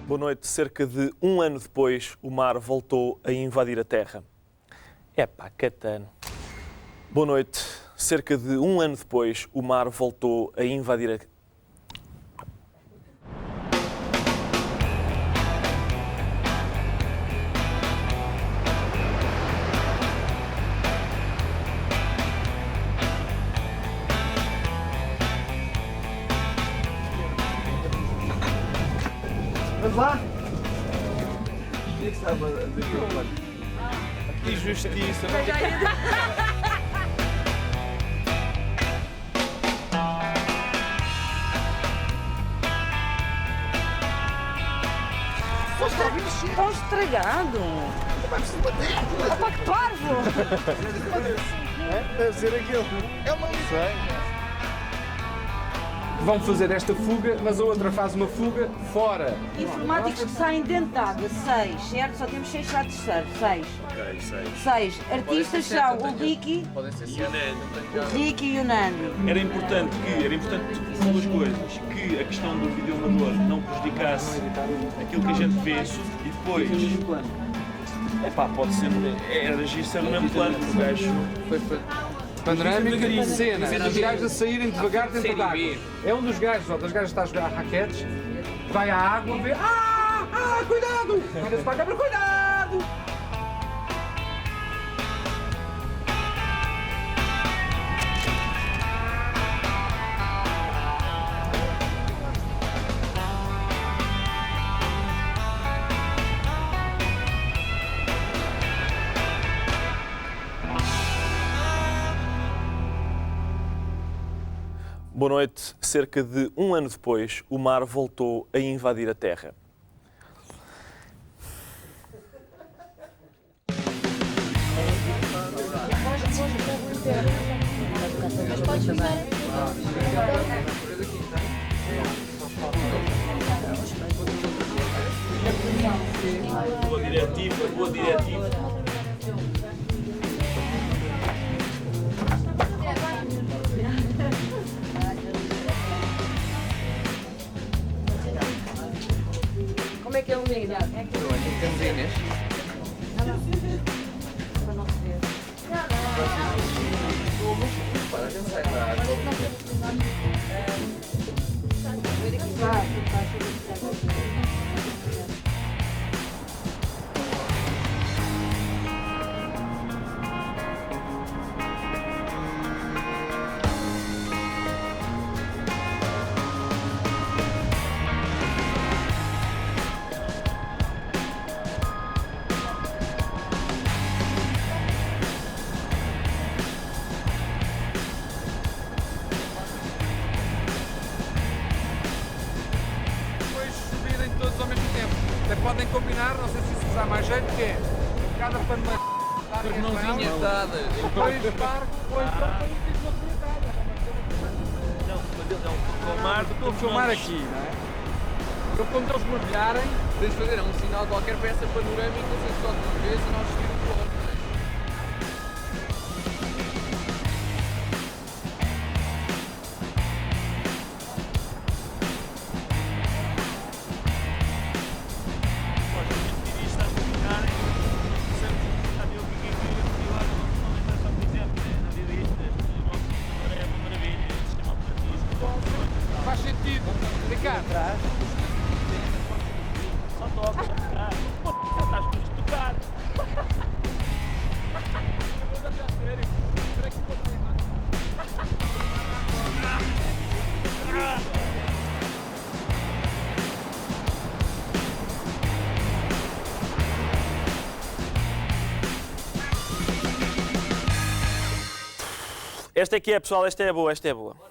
Boa noite. Cerca de um ano depois, o mar voltou a invadir a Terra. Epá, Catano. Boa noite. Cerca de um ano depois, o mar voltou a invadir a... Vamos lá? O que é que estava a dizer que eu mano? Que justiça! Estão estragado. Opa, que parvo! Deve ser aquilo. É uma Vão fazer esta fuga, mas a outra faz uma fuga fora. Informáticos que saem dentro de água, 6, certo? Só temos 6 já terceiro, 6. Ok, sei. 6. Artistas são o Ricky, e o Nando. Era importante duas coisas, que a questão do videoamador não prejudicasse aquilo que a gente vê e depois, pode ser, era agir ser no mesmo plano, o gajo... Panorâmica de cena, os gajos a saírem devagar dentro da água. É um dos gajos, ou das gajas está a jogar raquetes, vai à água, vê, cuidado! Vira-se para a câmara, cuidado! Boa noite. Cerca de um ano depois, o mar voltou a invadir a Terra. Boa diretiva, boa diretiva. Como é que é o menino? Depois subirem todos ao mesmo tempo. Até podem combinar, não sei se isso vos dá mais jeito, que é cada panela as mãozinhas dadas. Depois barco, depois estou a filmar aqui, não é? Então quando eles mergulharem, Podemos fazer um sinal de qualquer peça panorâmica, sem só de uma vez, e nós seguimos o outro. faz sentido. Ricardo, Só toca, já estás com isto tocado. Esta é que é, pessoal, esta é boa, esta é boa.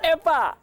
Epá!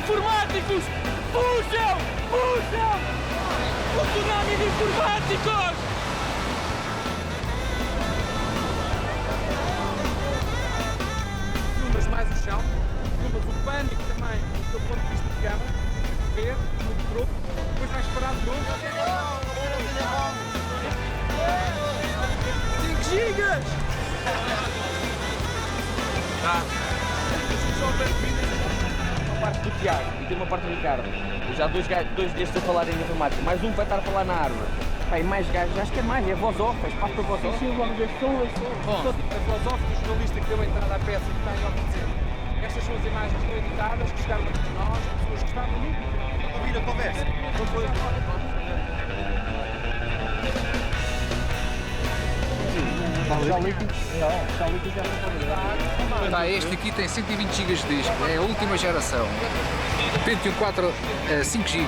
informáticos! Fujam! Fujam! O tsunami de informáticos! Filmas mais o chão, filmas o pânico também, do ponto de vista de câmara, ver, muito troco, depois vais parar de novo. 5 gigas! Tá. Uma parte do Tiago e tem uma parte do Ricardo. Já dois destes a falar em informática, mais um vai estar a falar na árvore. Pá, e mais gajos, acho que é mais, é voz off, é espaço para voz off. Sim, vamos ver, são. A voz off do jornalista que deu a entrada à peça e que está aí a acontecer. Estas são as imagens que estão editadas, que chegaram a todos nós, as pessoas que estavam ali. Ouvir a conversa. Não foi. Tá, este aqui tem 120 GB de disco, é a última geração. Pentium 4 a 5 GB.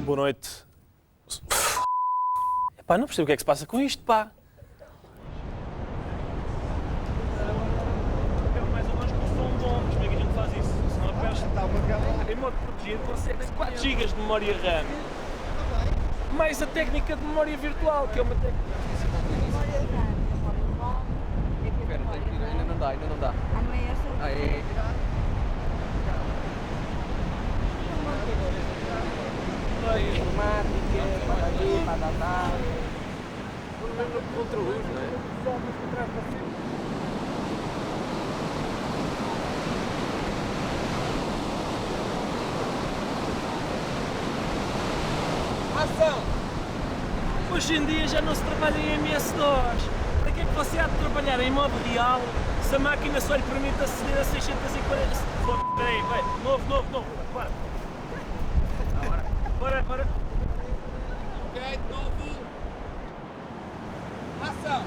Boa noite. Epá, não percebo o que é que se passa com isto, pá. Mais ou menos com o som bom, mas como é que a gente faz isso? Se não aperta, está uma câmera. Em modo protegido consegue 4 GB de memória RAM. Mais a técnica de memória virtual, que é uma técnica. Espera, tenho que ir. Ainda não dá. Ah, não é essa? Ah, é. Informática, patati, patatá. Contra luz, não é? Ação! Hoje em dia já não se trabalha em MS-DOS. Para que é que você há de trabalhar em modo real se a máquina só lhe permite aceder a 640... Peraí, vai. Novo. Bora. Ok, novo. Ação!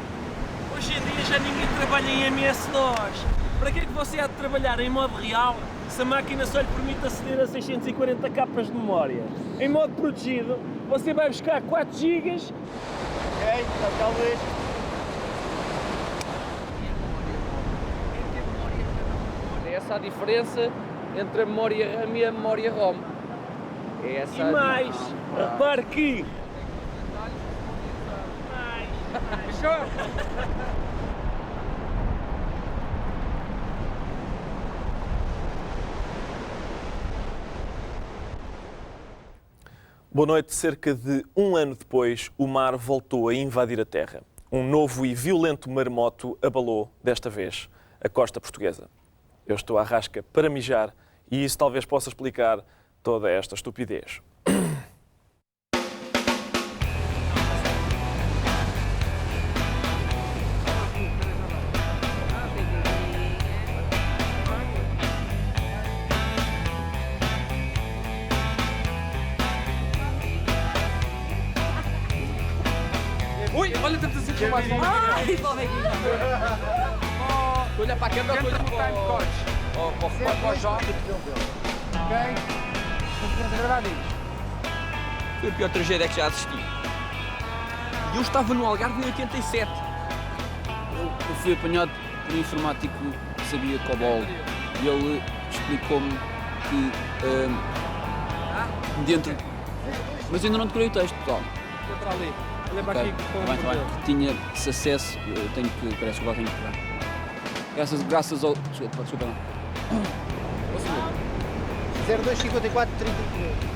Hoje em dia já ninguém trabalha em MS-DOS. Para que é que você há de trabalhar em modo real se a máquina só lhe permite aceder a 640 capas de memória? Em modo protegido, você vai buscar 4 GB. Ok, talvez. É essa a diferença entre a memória RAM e a memória ROM. É essa E mais, repare que... Boa noite. Cerca de um ano depois, o mar voltou a invadir a terra. Um novo e violento maremoto abalou, desta vez, a costa portuguesa. Eu estou à rasca para mijar e isso talvez possa explicar toda esta estupidez. Ui, olha, estamos a ser filmados. Ai, vou ver aqui. Olha para a câmera, olha para o Jorge. Ok? Vamos gravar isto. Foi a pior tragédia que já assisti. Eu estava no Algarve em 87. Eu fui apanhado por um informático que sabia COBOL e ele explicou-me que dentro... Mas ainda não decorei o texto, pessoal. Entra ali. Olha para Ok, aqui. tá bem. Tinha esse acesso, eu tenho que... Parece que agora tenho que pegar. Graças ao... Desculpa lá. 0254 33.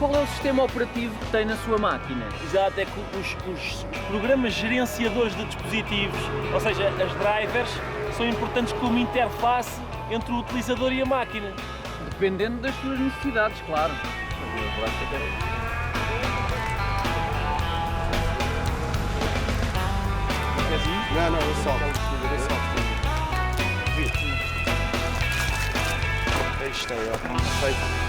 Qual é o sistema operativo que tem na sua máquina? Exato, é que os programas gerenciadores de dispositivos, ou seja, as drivers, são importantes como interface entre o utilizador e a máquina. Dependendo das suas necessidades, claro. Não, eu solto. Isto é, ó. Feito.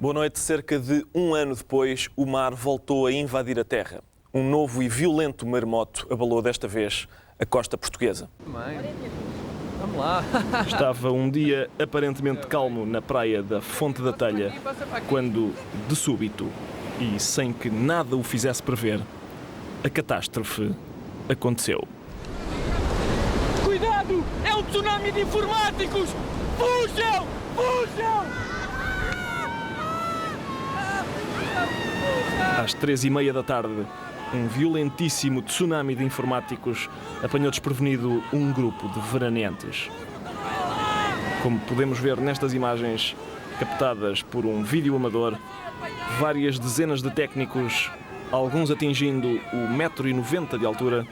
Boa noite. Cerca de um ano depois, o mar voltou a invadir a terra. Um novo e violento maremoto abalou desta vez a costa portuguesa. Vamos lá. Estava um dia aparentemente calmo na praia da Fonte da Telha, quando, de súbito, e sem que nada o fizesse prever, a catástrofe aconteceu. Cuidado! É um tsunami de informáticos! Fujam! Fujam! Às 3h30 da tarde, um violentíssimo tsunami de informáticos apanhou desprevenido um grupo de veraneantes. Como podemos ver nestas imagens, captadas por um vídeo amador, várias dezenas de técnicos, alguns atingindo o 1,90 m de altura,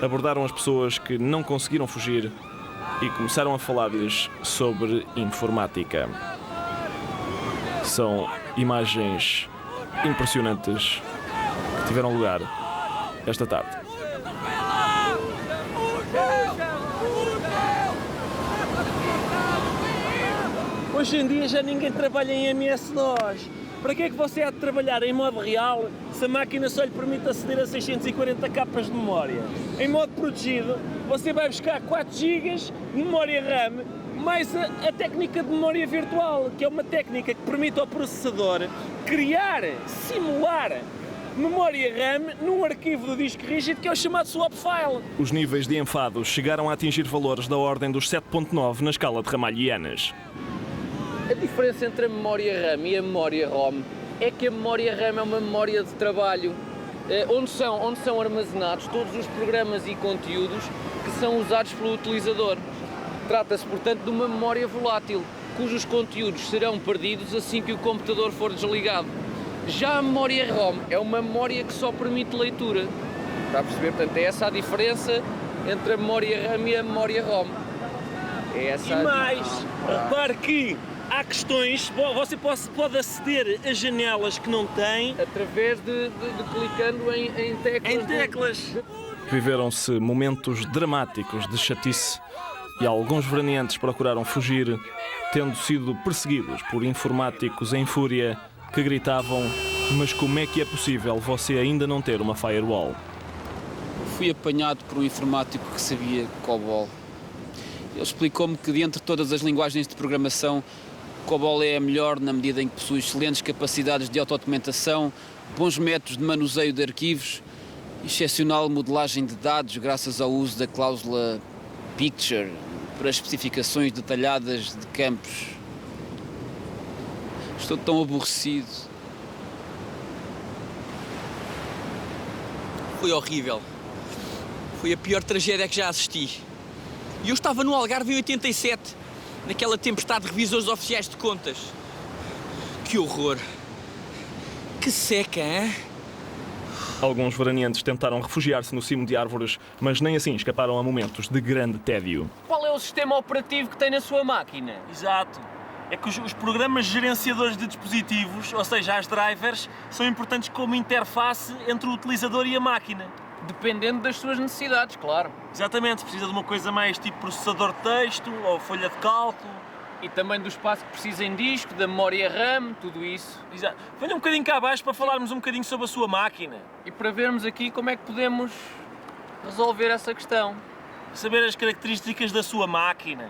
abordaram as pessoas que não conseguiram fugir e começaram a falar-lhes sobre informática. São imagens impressionantes que tiveram lugar esta tarde. Hoje em dia já ninguém trabalha em MS-DOS. Para que é que você há de trabalhar em modo real se a máquina só lhe permite aceder a 640 capas de memória? Em modo protegido, você vai buscar 4 GB de memória RAM mais a técnica de memória virtual, que é uma técnica que permite ao processador criar, simular memória RAM num arquivo do disco rígido que é o chamado swap file. Os níveis de enfado chegaram a atingir valores da ordem dos 7.9 na escala de Ramalhianas. A diferença entre a memória RAM e a memória ROM é que a memória RAM é uma memória de trabalho onde são armazenados todos os programas e conteúdos que são usados pelo utilizador. Trata-se, portanto, de uma memória volátil, cujos conteúdos serão perdidos assim que o computador for desligado. Já a memória ROM é uma memória que só permite leitura. Está a perceber? Portanto, é essa a diferença entre a memória RAM e a memória ROM. É essa e mais, repare que há questões, você pode aceder a janelas que não tem através de clicando em teclas. Em teclas. Viveram-se momentos dramáticos de chatice e alguns veraneantes procuraram fugir, tendo sido perseguidos por informáticos em fúria que gritavam: "Mas como é que é possível você ainda não ter uma firewall?" Fui apanhado por um informático que sabia COBOL. Ele explicou-me que, de entre todas as linguagens de programação, COBOL é a melhor na medida em que possui excelentes capacidades de autodocumentação, bons métodos de manuseio de arquivos, excepcional modelagem de dados graças ao uso da cláusula Picture para especificações detalhadas de campos. Estou tão aborrecido. Foi horrível. Foi a pior tragédia que já assisti. E eu estava no Algarve em 87, naquela tempestade de revisores oficiais de contas. Que horror. Que seca, hein? Alguns veraneantes tentaram refugiar-se no cimo de árvores, mas nem assim escaparam a momentos de grande tédio. Qual é o sistema operativo que tem na sua máquina? Exato. É que os programas gerenciadores de dispositivos, ou seja, as drivers, são importantes como interface entre o utilizador e a máquina. Dependendo das suas necessidades, claro. Exatamente, se precisa de uma coisa mais tipo processador de texto ou folha de cálculo. E também do espaço que precisa em disco, da memória RAM, tudo isso. Exato. Venha um bocadinho cá abaixo para falarmos um bocadinho sobre a sua máquina. E para vermos aqui como é que podemos resolver essa questão. Saber as características da sua máquina.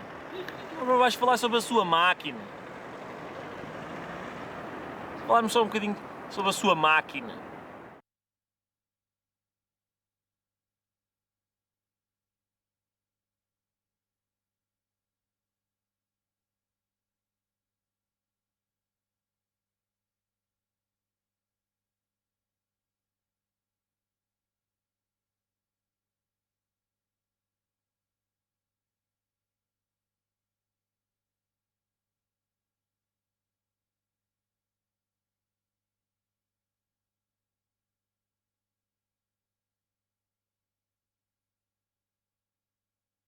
Vais falar sobre a sua máquina. Falarmos só um bocadinho sobre a sua máquina.